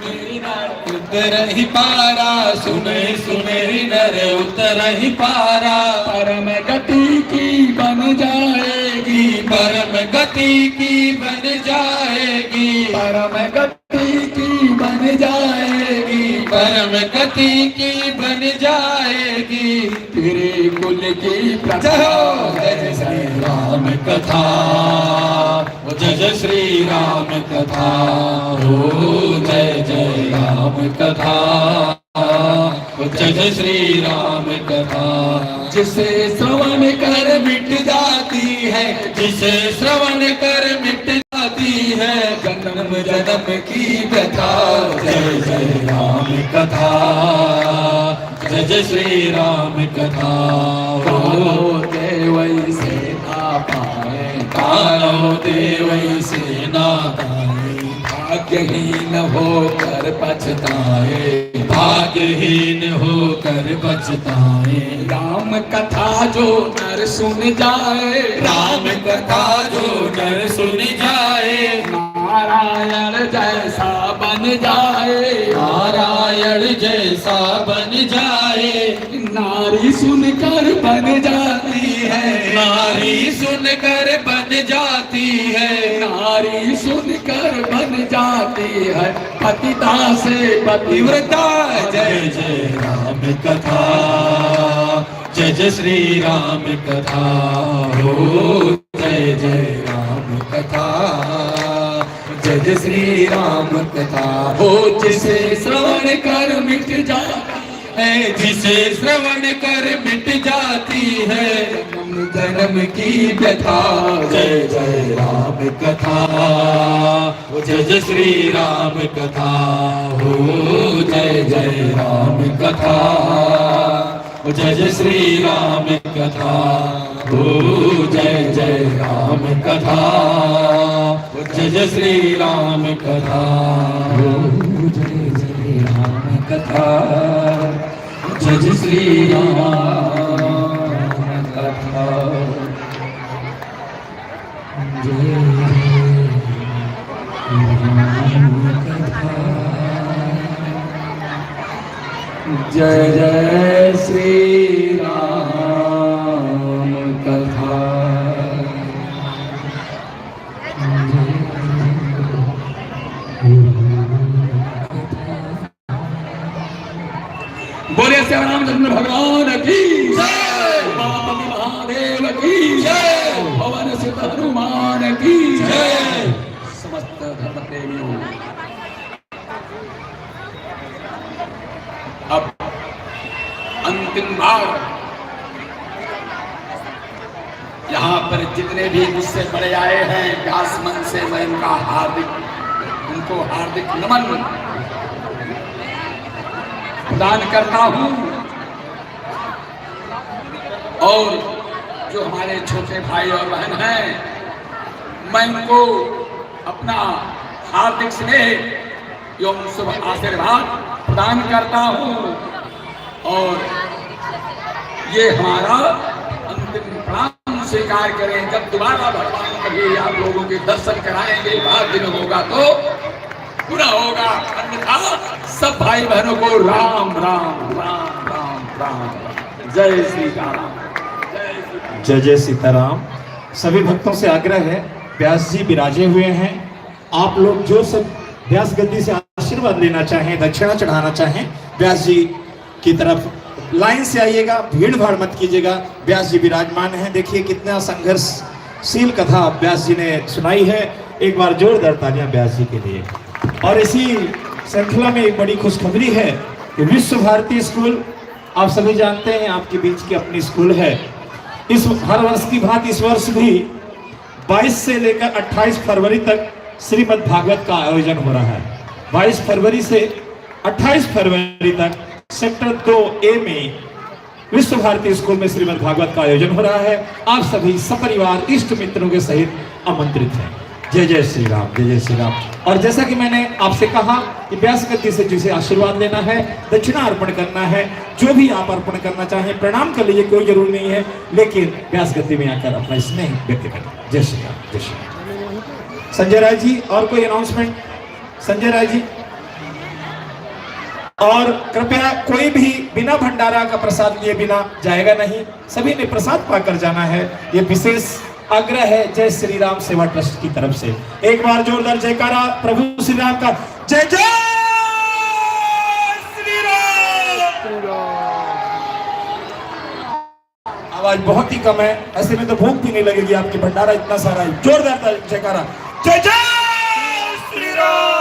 उतर ही पारा, सुने सुने नर उतर ही पारा। परम गति की बन जाएगी, परम गति की बन जाएगी, परम गति की बन जाएगी, परम गति की बन जाएगी। तेरे कुल की प्रजा जय श्री राम कथा, जय श्री राम कथा, हो जय जय राम कथा, जय श्री राम कथा। जिसे श्रवण कर मिट जाती है, जिसे श्रवण कर मिट जाती है जन्म जन्म की व्यथा। जय जय राम कथा, जय श्री राम कथा, हो देवई से ना पाए, कालो देवई से ना पाए। भाग्यहीन होकर पछताए, भाग्यहीन होकर पछताए। राम कथा जो नर सुन जाए, राम कथा जो नर सुन जाए, नारायण जैसा बन जाए, नारायण जैसा बन जाए। नारी सुनकर बन जाती है, नारी सुनकर बन जाती है, नारी सुनकर बन जाती है पतिता से पतिव्रता। जय जय राम कथा, जय जय श्री राम कथा, हो जय जय राम कथा, जय जय श्री राम कथा। हो जिसे श्रवण कर मिट जाती है, जिसे श्रवण कर मिट जाती है जन्म जन्म की व्यथा। जय जय राम कथा, जय जय श्री राम कथा, हो जय जय राम कथा, जय जय श्री राम कथा, हो जय जय राम कथा, जय जय श्री राम कथा, हो जय जय राम कथा, जय जय श्री राम कथा, जय जय जय श्री राम कथा। बोले श्री रामचंद्र भगवान की जय, उमापति महादेव की जय, पवन सुत हनुमान की जय। समस्त धर्म प्रेमियों, अब अंतिम बार यहाँ पर जितने भी मुझसे बड़े आए हैं व्यास मन से मैं उनको हार्दिक नमन प्रदान करता हूँ। और जो हमारे छोटे भाई और बहन हैं, मैं उनको अपना हार्दिक स्नेह एवं शुभ आशीर्वाद प्रदान करता हूँ। और ये हमारा अंतिम प्रणाम स्वीकार करें। जब दोबारा भगवान कभी आप लोगों के दर्शन कराएंगे, बाद दिन होगा तो पूरा होगा, अन्यथा सब भाई बहनों को राम राम राम राम राम। जय श्री राम, जय जय सीताराम। सभी भक्तों से आग्रह है, व्यास जी विराजे हुए हैं, आप लोग जो सब व्यास गद्दी से आशीर्वाद लेना चाहें, दक्षिणा चढ़ाना चाहें, व्यास जी की तरफ लाइन से आइएगा, भीड़ भाड़ मत कीजिएगा। व्यास जी विराजमान हैं। देखिए कितना संघर्षशील कथा व्यास जी ने सुनाई है। एक बार जोरदार तालियां व्यास जी के लिए। और इसी श्रृंखला में एक बड़ी खुशखबरी है कि विश्व भारती स्कूल, आप सभी जानते हैं आपके बीच की अपनी स्कूल है। इस हर वर्ष की भांति इस वर्ष भी 22 से लेकर 28 फरवरी तक श्रीमद् भागवत का आयोजन हो रहा है। 22 फरवरी से 28 फरवरी तक सेक्टर 2A में विश्व भारती स्कूल में श्रीमद् भागवत का आयोजन हो रहा है। आप सभी सपरिवार इष्ट मित्रों के सहित आमंत्रित हैं। जय जय श्री राम, जय जय श्री राम। और जैसा कि मैंने आपसे कहा कि व्यास गद्दी से जिसे आशीर्वाद लेना है, दक्षिणा अर्पण करना है, जो भी आप अर्पण करना चाहें, प्रणाम कर लीजिए, कोई जरूर नहीं है, लेकिन व्यास गद्दी में आकर अपना स्नेह व्यक्त करें। जय श्री राम, जय श्री राम। संजय राय जी, और कोई अनाउंसमेंट? संजय राय जी। और कृपया कोई भी बिना भंडारा का प्रसाद लिए बिना जाएगा नहीं, सभी ने प्रसाद पाकर जाना है। ये विशेष आग्रह है जय श्री राम सेवा ट्रस्ट की तरफ से। एक बार जोरदार जयकारा प्रभु श्री राम का। जय जय श्री राम। आवाज बहुत ही कम है, ऐसे में तो भूख भी नहीं लगेगी आपकी, भंडारा इतना सारा है। जोरदार जयकारा। जय जय श्री राम।